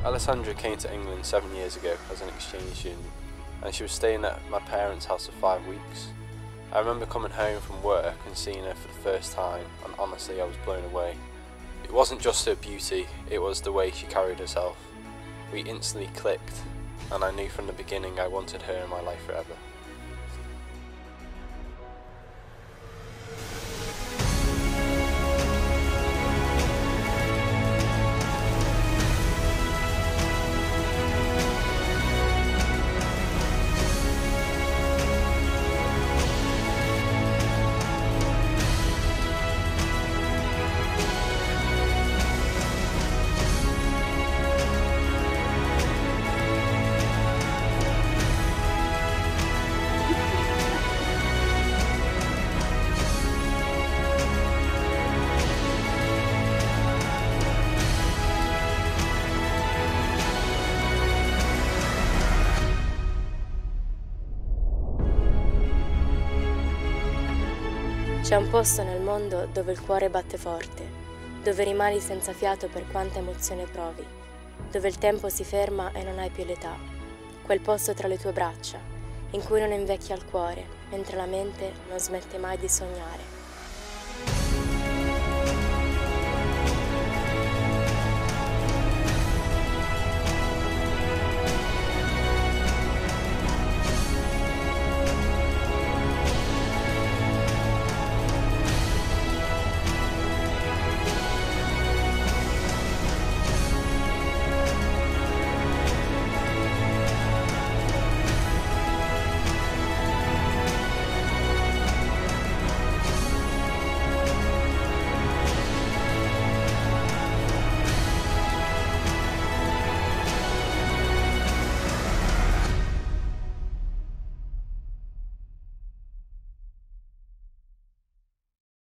Alessandra came to England 7 years ago as an exchange student, and she was staying at my parents' house for 5 weeks. I remember coming home from work and seeing her for the first time, and honestly I was blown away. It wasn't just her beauty, it was the way she carried herself. We instantly clicked, and I knew from the beginning I wanted her in my life forever. C'è un posto nel mondo dove il cuore batte forte, dove rimani senza fiato per quanta emozione provi, dove il tempo si ferma e non hai più l'età. Quel posto tra le tue braccia, in cui non invecchia il cuore, mentre la mente non smette mai di sognare.